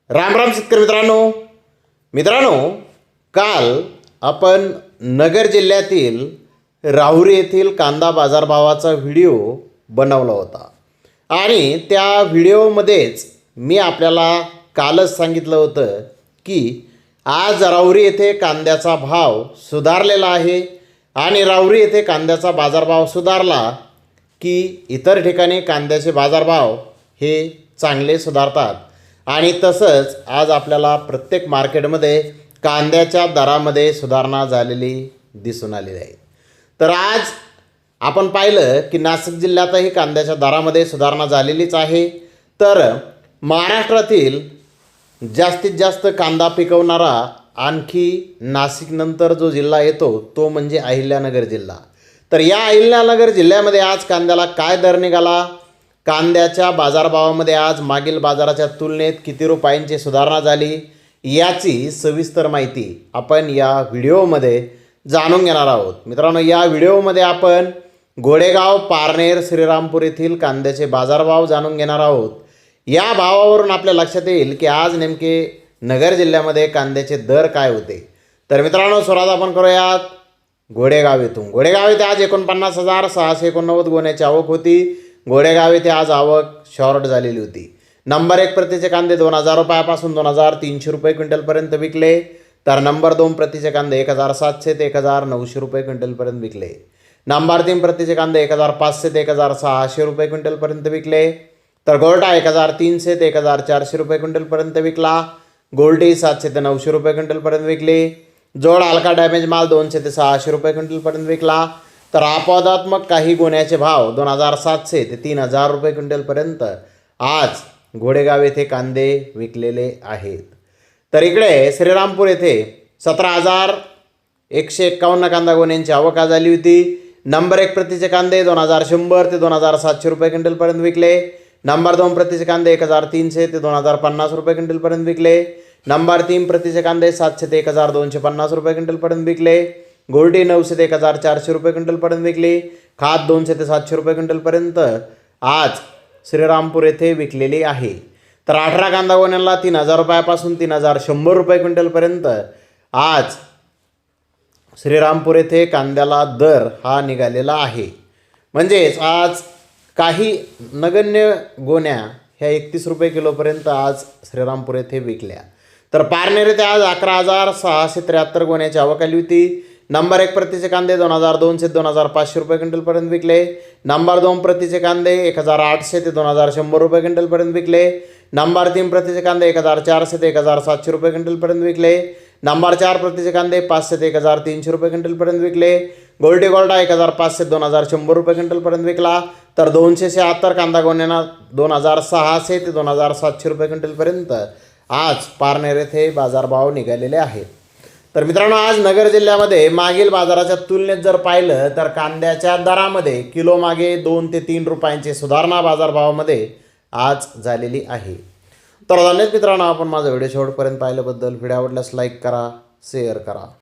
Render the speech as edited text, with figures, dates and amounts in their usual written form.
राम राम शेतकरी मित्रांनो, काल आपण नगर जिल्ह्यातील राहुरी येथील कांदा बाजारभावाचा व्हिडिओ बनवला होता आणि त्या व्हिडिओमध्येच मी आपल्याला कालच सांगितलं होतं की आज राहुरी येथे कांद्याचा भाव सुधारलेला आहे आणि राहुरी येथे कांद्याचा बाजारभाव सुधारला की इतर ठिकाणी कांद्याचे बाजारभाव हे चांगले सुधारतात आणि तसंच आज आपल्याला प्रत्येक मार्केटमध्ये कांद्याच्या दरामध्ये सुधारणा झालेली दिसून आलेली आहे। तर आज आपण पाहिलं की नाशिक जिल्ह्यातही कांद्याच्या दरामध्ये सुधारणा झालेलीच आहे। तर महाराष्ट्रातील जास्तीत जास्त कांदा पिकवणारा आणखी नाशिकनंतर जो जिल्हा येतो तो म्हणजे अहिल्यानगर जिल्हा। तर या अहिल्यानगर जिल्ह्यामध्ये आज कांद्याला काय दर निघाला, कांद्याच्या बाजारभावामध्ये आज मागील बाजाराच्या तुलनेत किती रुपयांची सुधारणा झाली याची सविस्तर माहिती आपण या व्हिडिओमध्ये जाणून घेणार आहोत। मित्रांनो, या व्हिडिओमध्ये आपण गोडेगाव, पारनेर, श्रीरामपूर येथील कांद्याचे बाजारभाव जाणून घेणार आहोत। या भावावरून आपल्या लक्षात येईल की आज नेमके नगर जिल्ह्यामध्ये कांद्याचे दर काय होते। तर मित्रांनो, सुरुवात आपण करूयात गोडेगाव येथून। गोडेगाव येथे आज 49,689 गोण्याची आवक होती। गोडेगाव येथे आज आवक शॉर्ट झालेली होती। नंबर 1 प्रतीचे कांदे 2,000 रुपयापासून 2,300 रुपये क्विंटलपर्यंत विकले। तर नंबर 2 प्रतीचे कांदे 1,700 ते 1,900 रुपये क्विंटलपर्यंत विकले। नंबर 3 प्रतीचे कांदे 1,500 ते 1,600 रुपये क्विंटलपर्यंत विकले। तर गोल्टा 1,300 ते 1,400 रुपये क्विंटलपर्यंत विकला। गोल्टी 700 ते 900 रुपये क्विंटलपर्यंत विकली। जोड हलका डॅमेज माल 200 ते 600 रुपये क्विंटलपर्यंत विकला। तर अपवादात्मक काही गोण्याचे भाव 2,700 ते 3,000 रुपये क्विंटलपर्यंत आज गोडेगाव येथे कांदे विकलेले आहेत। तर इकडे श्रीरामपूर येथे 17,151 कांदा गोण्यांची आवक झाली होती। नंबर 1 प्रतीचे कांदे 2,100 ते 2,700 रुपये क्विंटलपर्यंत विकले। नंबर 2 प्रतीचे कांदे 1,300 ते 2,050 रुपये क्विंटलपर्यंत विकले। नंबर 3 प्रतीचे कांदे 700 ते 1,250 रुपये क्विंटलपर्यंत विकले। गोल्टी 900 ते 1,400 रुपये क्विंटलपर्यंत विकली। खाद 200 ते 700 रुपये क्विंटलपर्यंत आज श्रीरामपूर येथे विकलेली आहे। तर 18 कांदा गोण्यांना 3,000 रुपयापासून 3,100 रुपये क्विंटलपर्यंत आज श्रीरामपूर येथे कांद्याला दर हा निघालेला आहे। म्हणजेच आज काही नगण्य गोण्या ह्या 31 रुपये किलोपर्यंत आज श्रीरामपूर येथे विकल्या। तर पारनेर येथे आज 11,673 गोण्याची आवक आली होती। नंबर 1 प्रतीचे कांदे 2,200 ते 2,500 रुपये क्विंटलपर्यंत विकले। नंबर 2 प्रतीचे कांदे 1,800 ते 2,100 रुपये क्विंटलपर्यंत विकले। नंबर 3 प्रतीचे कांदे 1,400 ते 1,700 रुपये क्विंटलपर्यंत विकले। नंबर 4 प्रतीचे कांदे 500 ते 1,300 रुपये क्विंटलपर्यंत विकले। गोल्टी गोल्डा 1,500 ते 2,100 रुपये क्विंटलपर्यंत विकला। तर 276 कांदा गोण्यांना 2,600 ते 2,700 रुपये क्विंटलपर्यंत आज पारनेर येथे बाजारभाव निघालेले आहेत। तर मित्रांनो, आज नगर जिल्ह्यामध्ये मागील बाजाराच्या तुलनेत जर पाहिलं तर कांद्याच्या दरामध्ये किलो मागे 2 ते 3 रुपयांची सुधारणा बाजारभावामध्ये आज झालेली आहे। तर धन्यवाद मित्रांनो, आपण माझा व्हिडिओ शेवटपर्यंत पाहिल्याबद्दल। व्हिडिओ आवडल्यास लाईक करा, शेअर करा।